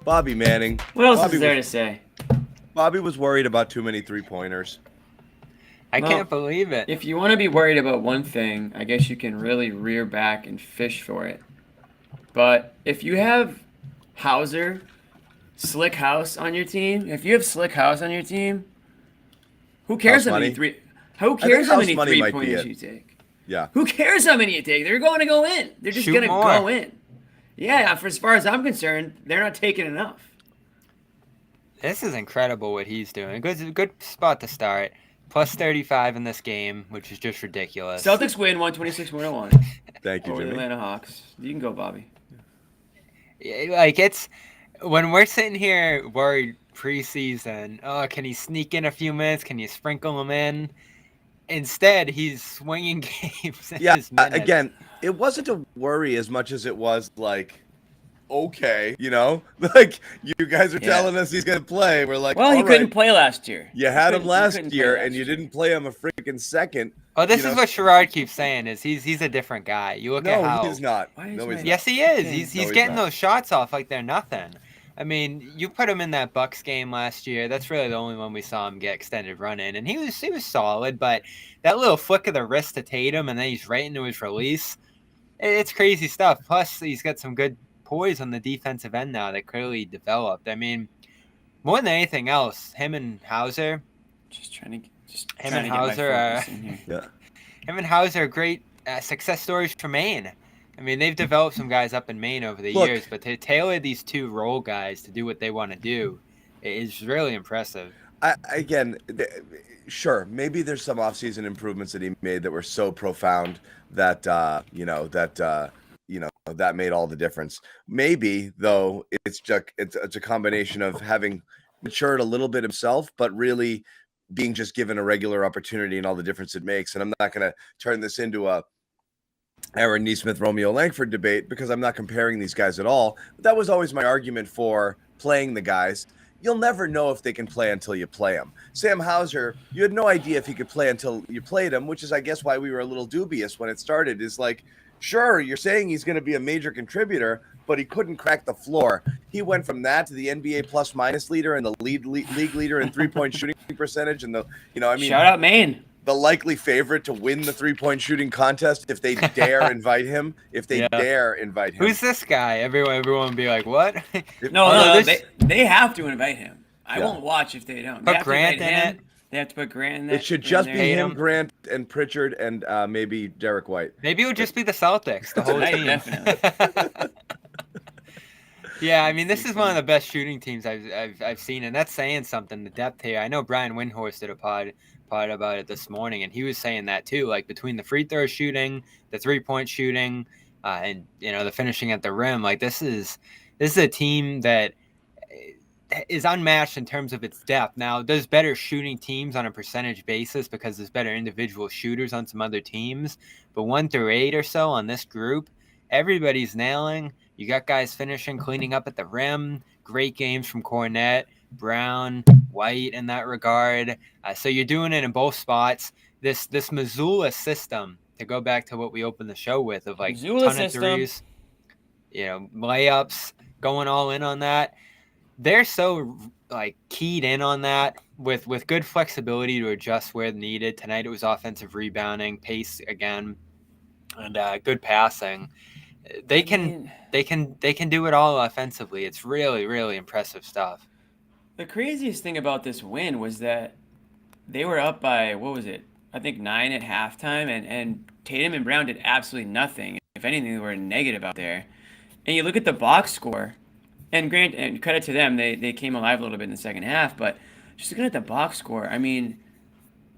Bobby Manning. What else Bobby is there to say? Bobby was worried about too many 3-pointers. I Well, can't believe it. If you want to be worried about one thing, I guess you can really rear back and fish for it. But if you have Hauser, Slick House on your team, who cares House how many money? three? Who think cares how house many money might be three-pointers it. you take? Yeah. Who cares how many you take? They're going to go in. They're just Shoot going to more. go in. Yeah, for as far as I'm concerned, they're not taking enough. This is incredible what he's doing. Good spot to start. Plus 35 in this game, which is just ridiculous. Celtics win 126-101 Thank you, over the Jimmy. Atlanta Hawks. You can go, Bobby. Like, it's when we're sitting here worried preseason, oh, can he sneak in a few minutes? Can you sprinkle him in? Instead, he's swinging games in Yeah, his minutes. again, it wasn't a worry as much as it was like, okay, like you guys are telling us he's gonna play. We're like, Well, he all couldn't right. play last year. You had him last couldn't play year, last and you year. didn't play him a freaking second. Oh, this is what Sherrod keeps saying, is he's a different guy. You look at No, how... he's not. Why is No, my- he's not. Yes, he is. No, He's he's getting not. those shots off like they're nothing. I mean, you put him in that Bucks game last year. That's really the only one we saw him get extended run in, and he was solid. But that little flick of the wrist to Tatum, and then he's right into his release. It's crazy stuff. Plus, he's got some good poise on the defensive end now that clearly developed. I mean, more than anything else, him and Hauser. Him and Hauser are great success stories for Maine. I mean, they've developed some guys up in Maine over the years, but to tailor these two role guys to do what they want to do is really impressive. Sure, maybe there's some offseason improvements that he made that were so profound that that made all the difference. Maybe though, it's a combination of having matured a little bit himself, but really being just given a regular opportunity and all the difference it makes. And I'm not going to turn this into a Aaron Nesmith, Romeo Langford debate because I'm not comparing these guys at all. But that was always my argument for playing the guys. You'll never know if they can play until you play them. Sam Hauser, you had no idea if he could play until you played him, which is, I guess, why we were a little dubious when it started. Is like, sure, you're saying he's going to be a major contributor, but he couldn't crack the floor. He went from that to the NBA plus-minus leader and the league leader in three-point shooting percentage, and shout out Maine. The likely favorite to win the three-point shooting contest if they dare invite him. Dare invite him. Who's this guy? Everyone would be like, what? They have to invite him. I won't watch if they don't. Put Grant in it. They have to put Grant in there. It should just be him, Grant, and Pritchard, and maybe Derek White. Maybe it would just be the Celtics, the whole team. Definitely. Yeah, I mean, this is one of the best shooting teams I've seen, and that's saying something. The depth here. I know Brian Windhorst did a pod about it this morning, and he was saying that too. Like between the free throw shooting, the 3-point shooting, and the finishing at the rim. Like this is a team that is unmatched in terms of its depth. Now, there's better shooting teams on a percentage basis because there's better individual shooters on some other teams. But 1 through 8 or so on this group, everybody's nailing. You got guys finishing, cleaning up at the rim. Great games from Cornette, Brown, White in that regard. So you're doing it in both spots. This Missoula system, to go back to what we opened the show with, of like Missoula ton of threes, layups, going all in on that. They're so like keyed in on that with good flexibility to adjust where needed. Tonight it was offensive rebounding, pace again, and good passing. They can do it all offensively. It's really, really impressive stuff. The craziest thing about this win was that they were up by, what was it? I think 9 at halftime, and Tatum and Brown did absolutely nothing. If anything, they were negative out there. And you look at the box score, and credit to them, they came alive a little bit in the second half, but just looking at the box score, I mean,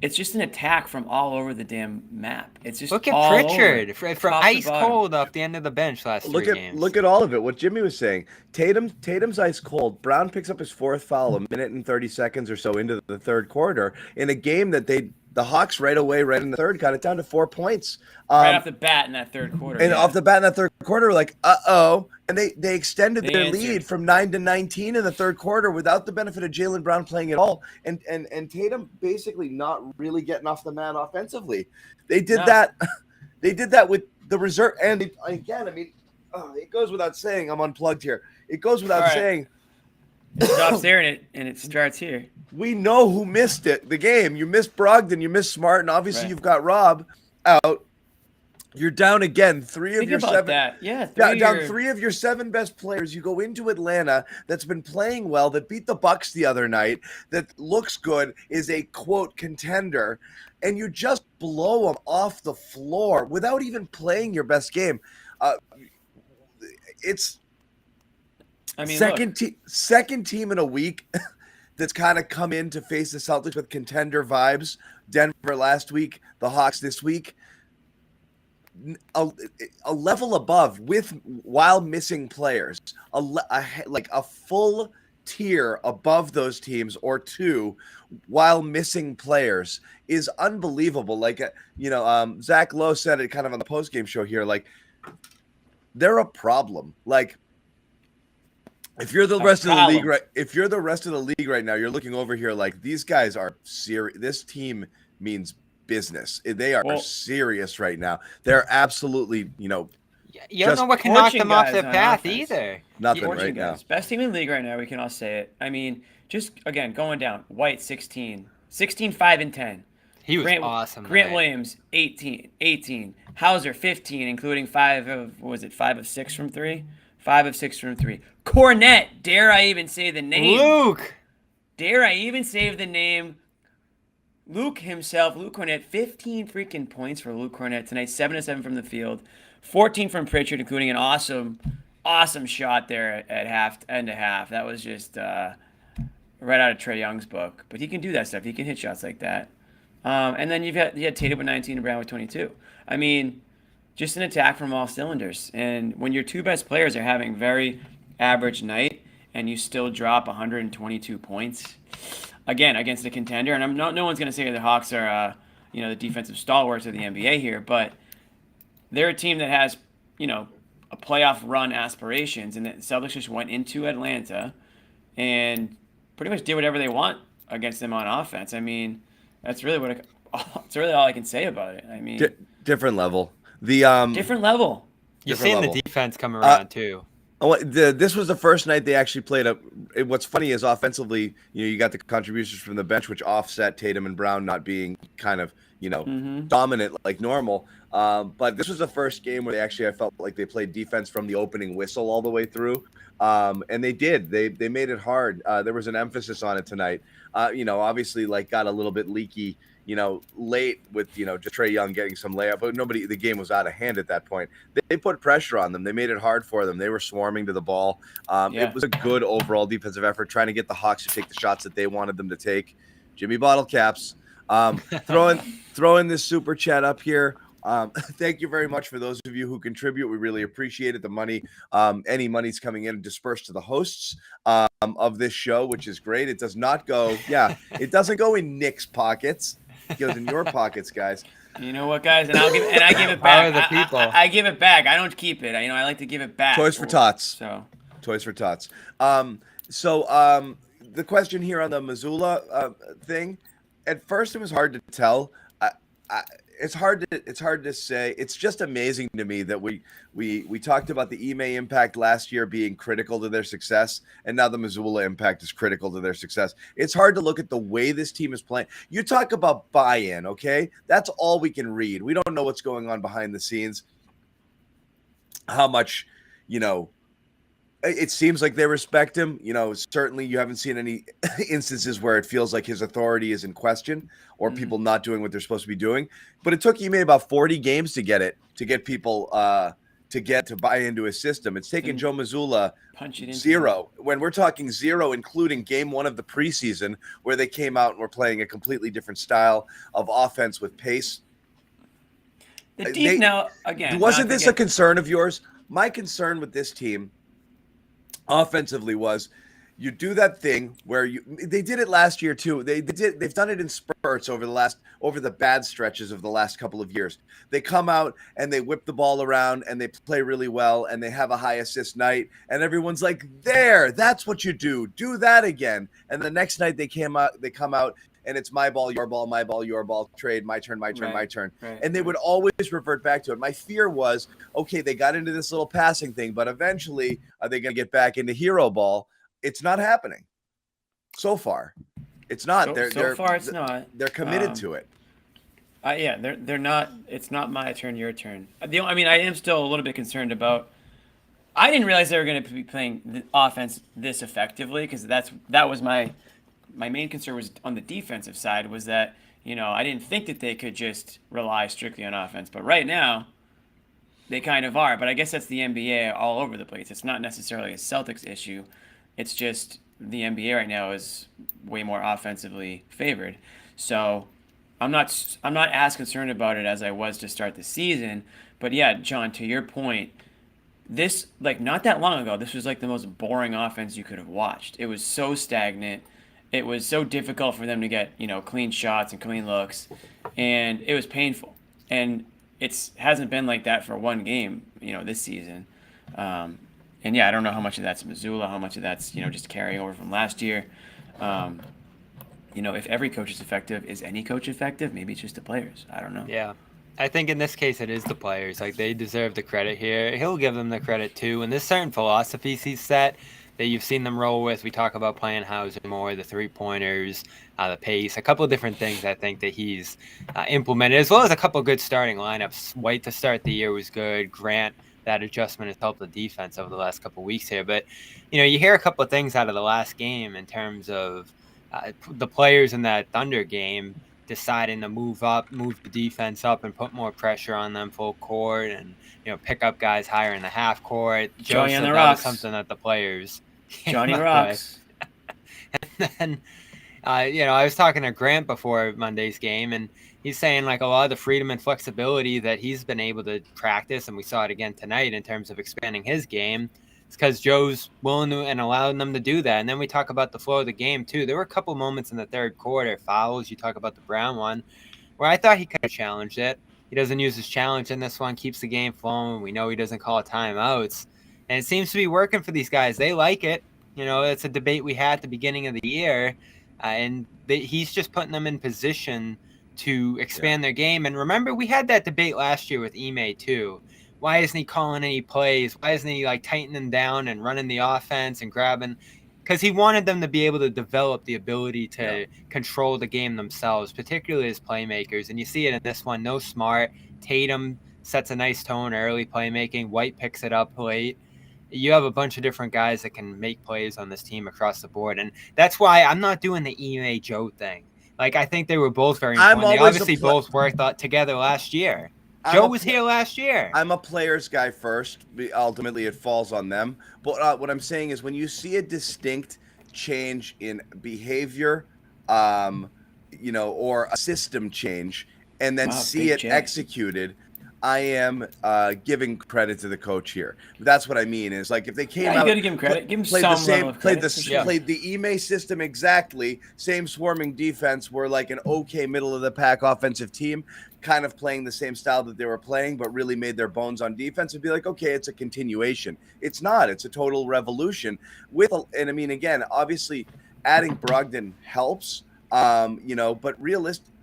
it's just an attack from all over the damn map. It's just look at all Pritchard over, from ice cold off the end of the bench last 3 games. Look at all of it. What Jimmy was saying. Tatum's ice cold. Brown picks up his 4th foul a minute and 30 seconds or so into the third quarter in a game that the Hawks right away, right in the third, got it down to 4 points. Right off the bat in that third quarter. And off the bat in that third quarter, we're like, uh-oh. And they extended their lead from 9 to 19 in the third quarter without the benefit of Jaylen Brown playing at all. And Tatum basically not really getting off the mat offensively. They did that. They did that with the reserve. And again, I mean, it goes without saying, I'm unplugged here. It goes without saying It stops there and it starts here. We know who missed it. The game. You missed Brogdon. You missed Smart, and obviously Right. you've got Rob out. You're down again. Think about that. Yeah, Down 3 of your 7 best players. You go into Atlanta, that's been playing well, that beat the Bucks the other night, that looks good, is a quote contender, and you just blow them off the floor without even playing your best game. It's second team in a week that's kind of come in to face the Celtics with contender vibes. Denver last week, the Hawks this week. A level above while missing players, like a full tier above those teams or 2 while missing players is unbelievable. Like, Zach Lowe said it kind of on the postgame show here, like they're a problem. Like if you're the rest of the league, right? If you're the rest of the league right now, you're looking over here like these guys are serious. This team means business. They are serious right now. They're absolutely, you don't know what can knock them off their path either. Nothing right now. Best team in the league right now. We can all say it. I mean, just again going down. White 16, 5 and 10. He was awesome. Grant Williams 18. Hauser 15, including 5 of 6 from 3. 5 of 6 from 3. Cornette, dare I even say the name? Luke. Dare I even say the name? Luke himself, Luke Cornette, 15 freaking points for Luke Cornette tonight, 7 of 7 from the field, 14 from Pritchard, including an awesome shot there at end of half. That was just right out of Trae Young's book. But he can do that stuff. He can hit shots like that. And then you had Tatum with 19 and Brown with 22. I mean, just an attack from all cylinders. And when your 2 best players are having very average night and you still drop 122 points, again, against a contender, and no one's going to say the Hawks are, the defensive stalwarts of the NBA here, but they're a team that has, a playoff run aspirations, and the Celtics just went into Atlanta and pretty much did whatever they want against them on offense. I mean, that's really it's really all I can say about it. I mean, different level. Different level. You're seeing the defense come around too. This was the first night they actually played what's funny is offensively, you got the contributions from the bench, which offset Tatum and Brown not being kind of, dominant like normal. But this was the first game where I felt like they played defense from the opening whistle all the way through. And they did. They made it hard. There was an emphasis on it tonight. Obviously like got a little bit leaky, late with, just Trae Young getting some layup, but the game was out of hand at that point. They put pressure on them. They made it hard for them. They were swarming to the ball. It was a good overall defensive effort, trying to get the Hawks to take the shots that they wanted them to take. Jimmy Bottle Caps. Throwing this super chat up here. Thank you very much for those of you who contribute. We really appreciate it. The money, any money's coming in dispersed to the hosts of this show, which is great. It does not go, it doesn't go in Nick's pockets. It goes in your pockets, guys. You know what, guys? And I give it back. I give it back. I don't keep it. I like to give it back. Toys for tots. So Toys for tots. The question here on the Missoula thing, at first it was hard to tell. It's hard to say. It's just amazing to me that we talked about the Ime impact last year being critical to their success, and now the Missoula impact is critical to their success. It's hard to look at the way this team is playing. You talk about buy-in, okay? That's all we can read. We don't know what's going on behind the scenes. How much, it seems like they respect him. Certainly you haven't seen any instances where it feels like his authority is in question or people not doing what they're supposed to be doing. But it took Ime about 40 games to get people to buy into his system. It's taken Joe Missoula 0. When we're talking 0, including game 1 of the preseason, where they came out and were playing a completely different style of offense with pace. Wasn't this a concern of yours? My concern with this team offensively was you do that thing where they did it last year too. They've done it in spurts over the bad stretches of the last couple of years. They come out and they whip the ball around and they play really well and they have a high assist night and everyone's like, that's what you do. Do that again. And the next night they come out and it's my ball, your ball, trade, my turn. Right. And they would always revert back to it. My fear was, okay, they got into this little passing thing, but eventually are they going to get back into hero ball? It's not happening so far. It's not. So far, it's not. They're committed to it. Yeah, they're not. It's not my turn, your turn. I mean, I am still a little bit concerned about. I didn't realize they were going to be playing the offense this effectively, because that was my main concern was on the defensive side, was that, I didn't think that they could just rely strictly on offense. But right now, they kind of are. But I guess that's the NBA all over the place. It's not necessarily a Celtics issue. It's just the NBA right now is way more offensively favored. So I'm not as concerned about it as I was to start the season. But yeah, John, to your point, this, not that long ago, this was the most boring offense you could have watched. It was so stagnant. It was so difficult for them to get, clean shots and clean looks, and it was painful. And it hasn't been like that for one game, this season. And yeah, I don't know how much of that's Missoula, how much of that's, just carryover from last year. If every coach is effective, is any coach effective? Maybe it's just the players. I don't know. Yeah. I think in this case it is the players. They deserve the credit here. He'll give them the credit too. And there's certain philosophies he's set that you've seen them roll with. We talk about playing Hauser more, the three-pointers, the pace, a couple of different things I think that he's implemented, as well as a couple of good starting lineups. White to start the year was good. Grant, that adjustment has helped the defense over the last couple of weeks here. But, you hear a couple of things out of the last game in terms of the players in that Thunder game deciding to move the defense up and put more pressure on them full court and, pick up guys higher in the half court. Johnny on the that rocks. was something that the players Johnny rocks. And then, I was talking to Grant before Monday's game, and he's saying a lot of the freedom and flexibility that he's been able to practice, and we saw it again tonight in terms of expanding his game, it's because Joe's willing to and allowing them to do that. And then we talk about the flow of the game too. There were a couple moments in the third quarter, fouls. You talk about the Brown one, where I thought he could have challenged it. He doesn't use his challenge in this one, keeps the game flowing. We know he doesn't call timeouts. And it seems to be working for these guys. They like it. It's a debate we had at the beginning of the year. He's just putting them in position to expand their game. And remember, we had that debate last year with Ime too. Why isn't he calling any plays? Why isn't he tightening down and running the offense and grabbing? Because he wanted them to be able to develop the ability to control the game themselves, particularly as playmakers. And you see it in this one. No Smart. Tatum sets a nice tone early playmaking. White picks it up late. You have a bunch of different guys that can make plays on this team across the board. And that's why I'm not doing the Ime Joe thing. I think they were both very important. They obviously both worked together last year. Joe was here last year. I'm a players guy first. Ultimately, it falls on them. But what I'm saying is when you see a distinct change in behavior, or a system change, and then see it executed, I am giving credit to the coach here. That's what I mean. Is if they came out, you got to give him credit. Give him some level of credit. Played the Ime system exactly, same swarming defense. We're an okay middle of the pack offensive team, kind of playing the same style that they were playing, but really made their bones on defense. And be okay, it's a continuation. It's not. It's a total revolution. And I mean, again, obviously, adding Brogdon helps. But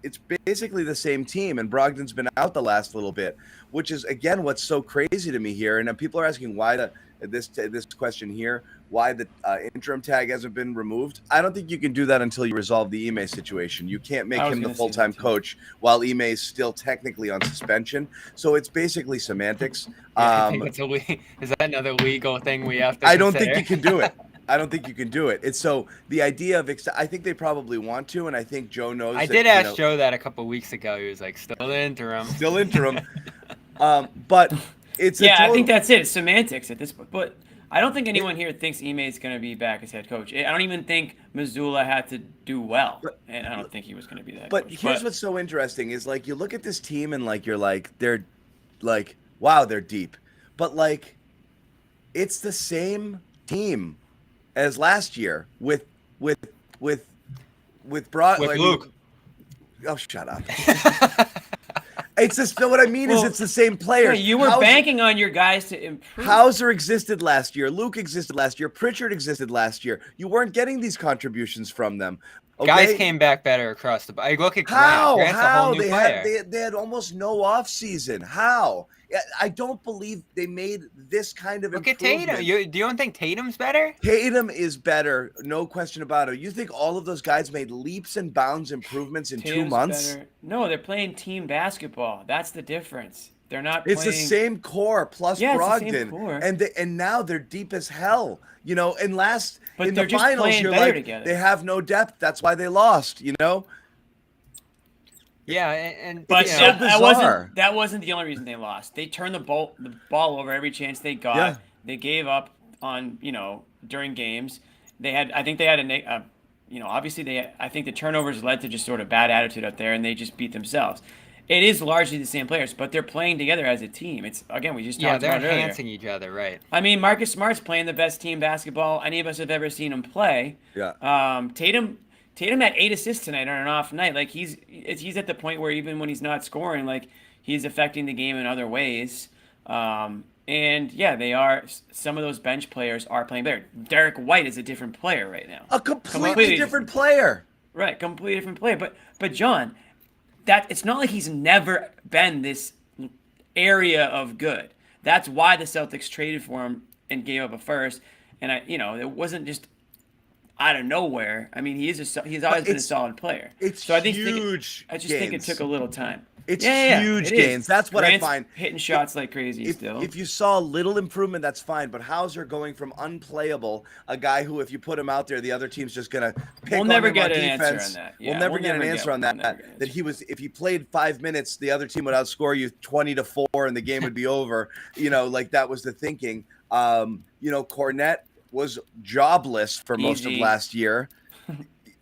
it's basically the same team, and Brogdon's been out the last little bit, which is again what's so crazy to me here. And people are asking why this question here, why the interim tag hasn't been removed. I don't think you can do that until you resolve the Ime situation. You can't make him the full-time coach while Ime is still technically on suspension. So it's basically semantics. I think is that another legal thing we have to I don't think you can do it. I don't think you can do it. It's so the idea of I think they probably want to, and I think Joe knows. I did ask Joe that a couple of weeks ago. He was still interim. Still interim. But it's I think that's it. It's semantics at this point. But I don't think anyone here thinks Ime is going to be back as head coach. I don't even think Missoula had to do well, and I don't think he was going to be that. But here's what's so interesting is you look at this team and you're they're wow, they're deep, but it's the same team as last year with Luke. Oh, shut up. It's just what I mean is it's the same players. Yeah, you were banking on your guys to improve. Hauser existed last year. Luke existed last year. Pritchard existed last year. You weren't getting these contributions from them. Okay? Guys came back better across the. I look at Grant. How? Grant's a whole new player. They had almost no off season. How? I don't believe they made this kind of Look at improvement. Tatum. Do you don't think Tatum's better? Tatum is better, no question about it. You think all of those guys made leaps and bounds improvements in Tatum's 2 months? better. No, they're playing team basketball. That's the difference. They're not It's playing. the same core plus Yeah, it's the Brogdon, same core. and now they're deep as hell. You know, and But in they're the just finals, playing you're better like together. they have no depth. That's why they lost. You know. Yeah, and But It's you so know, bizarre. that wasn't the only reason they lost. They turned the ball over every chance they got. Yeah. They gave up on during games. I think they had obviously I think the turnovers led to just sort of bad attitude out there, and they just beat themselves. It is largely the same players, but they're playing together as a team. It's again, we just talked they're about it earlier. enhancing each other, right? I mean, Marcus Smart's playing the best team basketball any of us have ever seen him play. Yeah. Tatum had 8 assists tonight on an off night. Like he's at the point where even when he's not scoring, like he's affecting the game in other ways. And yeah, they are. Some of those bench players are playing better. Derek White is a different player right now. A completely different player. Right, completely different player. But John, that it's not like he's never been this area of good. That's why the Celtics traded for him and gave up a first. And it wasn't just out of nowhere. I mean, he's always been a solid player. It's so I think huge. I just think it took a little time. It's huge gains. That's what Grant's I find. Hitting shots like crazy still. If you saw a little improvement, that's fine. But Hauser going from unplayable, a guy who, if you put him out there, the other team's just gonna pick We'll on never him get on an defense. answer on that. Yeah, we'll never get an answer on that. That he was, if he played 5 minutes, the other team would outscore you 20-4, and the game would be over. Like that was the thinking. Cornette was jobless for most of last year,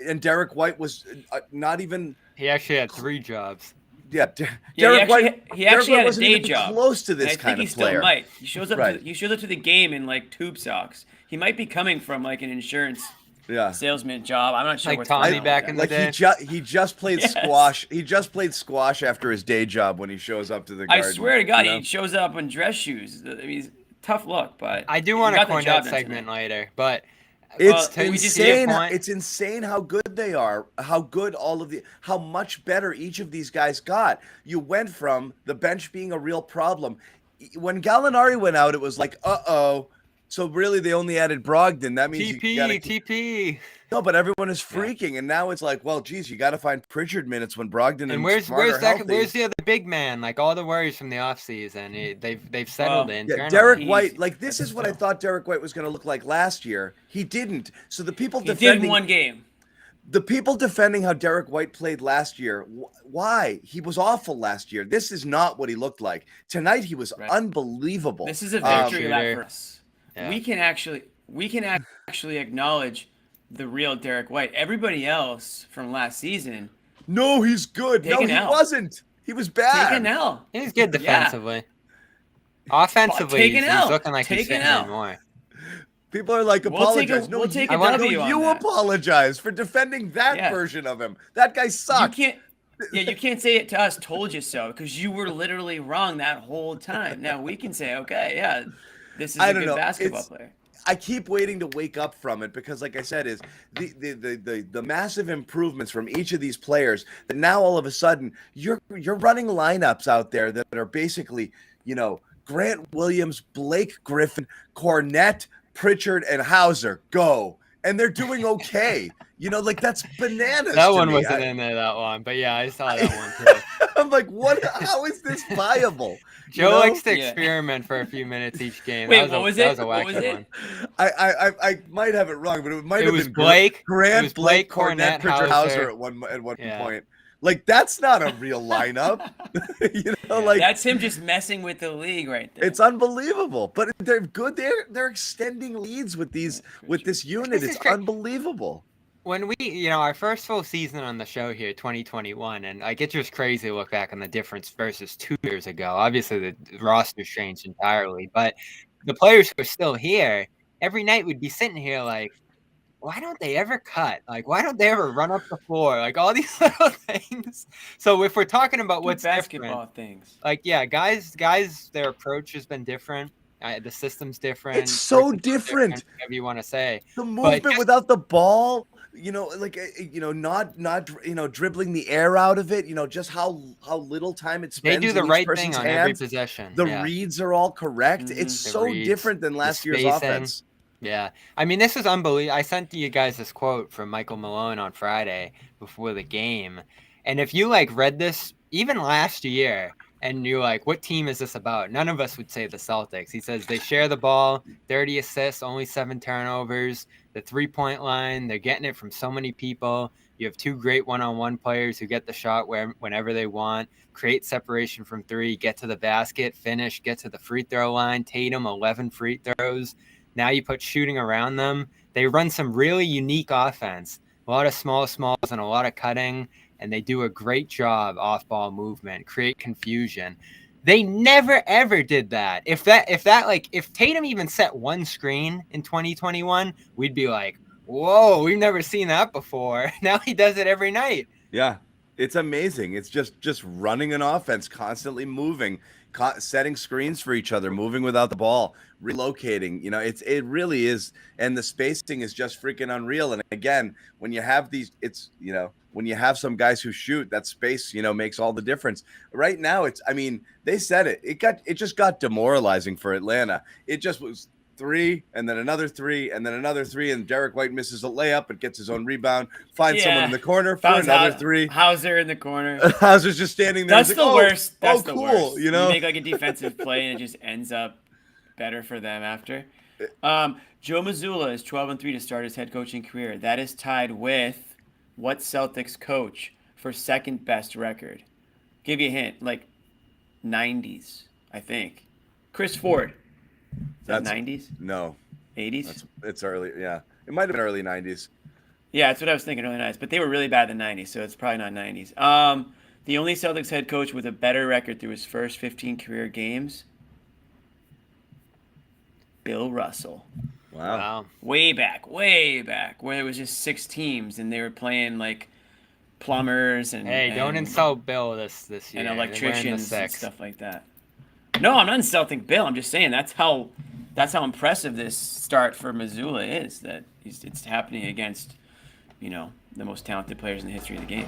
and Derek White was not even. He actually had 3 jobs. Yeah, Derek White. He actually had a day even job. Close to this and I kind think of he player. still might. He shows up. Right. He shows up to the game in like tube socks. He might be coming from like an insurance salesman job. I'm not sure. Like what's Tommy going on back with in that. the day. He just played squash. He just played squash after his day job when he shows up to the Garden. I swear to God, he shows up in dress shoes. I mean, he's tough look, but I do want a Cornette segment later, but. It's Well, insane. It's insane how good they are. How good how much better each of these guys got. You went from the bench being a real problem. When Gallinari went out, it was like, uh-oh. So really, they only added Brogdon. That means TP. No, but everyone is freaking, and now it's like, well, geez, you got to find Pritchard minutes when Brogdon and where's Smart are healthy. where's the other big man? Like all the worries from the offseason, they've settled in. Yeah, Derek White, like this is what I thought Derek White was going to look like last year. He didn't. So the people defending did in one game. The people defending how Derek White played last year, why? He was awful last year. This is not what he looked like. Tonight he was unbelievable. This is a victory lap for us. Yeah. We can actually acknowledge the real Derek White. Everybody else from last season. No, he's good. No, he wasn't. He was bad. Take an L. He's good defensively. Yeah. Offensively, he's looking like he's fitting in more. People are like, apologize. We'll take a W on you that. Apologize for defending that version of him. That guy sucked. You can't say it to us, told you so, because you were literally wrong that whole time. Now we can say, okay, yeah, this is a good basketball player. I keep waiting to wake up from it because, like I said, is the massive improvements from each of these players that now all of a sudden you're running lineups out there that are basically, Grant Williams, Blake Griffin, Cornette, Pritchard, and Hauser go, and they're doing okay. That's bananas. That one wasn't in there that long, but yeah, I saw that one too. I'm like, what? How is this viable? Joe likes to experiment for a few minutes each game. Wait, what was it? That was a wacky one. I might have it wrong, but it might have been Blake. Grant, Blake, Cornette, Pritchard, Hauser at one point. Like, that's not a real lineup. That's him just messing with the league right there. It's unbelievable, but they're good. They're extending leads with this unit. It's unbelievable. When we, our first full season on the show here, 2021, and it's just crazy to look back on the difference versus 2 years ago. Obviously, the roster's changed entirely, but the players who are still here, every night we'd be sitting here like, why don't they ever cut? Like, why don't they ever run up the floor? Like, all these little things. So if we're talking about what's basketball different, things, guys, their approach has been different. The system's different. It's so personnel's different. Whatever you want to say. The But movement without the ball, like not dribbling the air out of it. Just how little time it they spends do the in each right thing person's on every hands. possession. The Yeah. reads are all correct. Mhm. It's The so reads, different than the last year's spacing. offense. Yeah. I mean, this is unbelievable. I sent you guys this quote from Michael Malone on Friday before the game. And if you read this even last year and you're like, what team is this about? None of us would say the Celtics. He says they share the ball, 30 assists, only 7 turnovers, the 3-point line. They're getting it from so many people. You have 2 great one-on-one players who get the shot whenever they want, create separation from 3, get to the basket, finish, get to the free throw line. Tatum, 11 free throws. Now you put shooting around them. They run some really unique offense, a lot of smalls and a lot of cutting, and they do a great job off-ball movement, create confusion. They never ever did that. If Tatum even set one screen in 2021, we'd be like, whoa, we've never seen that before. Now he does it every night. Yeah, it's amazing. It's just running an offense, constantly moving, setting screens for each other, moving without the ball, relocating. It really is, and the spacing is just freaking unreal. And again, when you have when you have some guys who shoot, that space, makes all the difference. Right now, they said it. It just got demoralizing for Atlanta. It just was 3, and then another 3, and then another 3, and Derek White misses a layup but gets his own rebound, finds someone in the corner for another 3. Hauser in the corner. Hauser's just standing there. That's the worst. That's the cool. worst. You make a defensive play and it just ends up better for them after. Joe Missoula is 12-3 to start his head coaching career. That is tied with what Celtics coach for second best record? Give you a hint, 90s, I think. Chris Ford. That's 90s? No. 80s? It's early, yeah. It might have been early 90s. Yeah, that's what I was thinking, early 90s. But they were really bad in the 90s, so it's probably not 90s. The only Celtics head coach with a better record through his first 15 career games, Bill Russell. Wow. Way back, where it was just 6 teams, and they were playing plumbers and... Hey, don't insult Bill this year. And electricians and stuff like that. No, I'm not insulting Bill. I'm just saying that's how impressive this start for Missoula is. That it's happening against, the most talented players in the history of the game.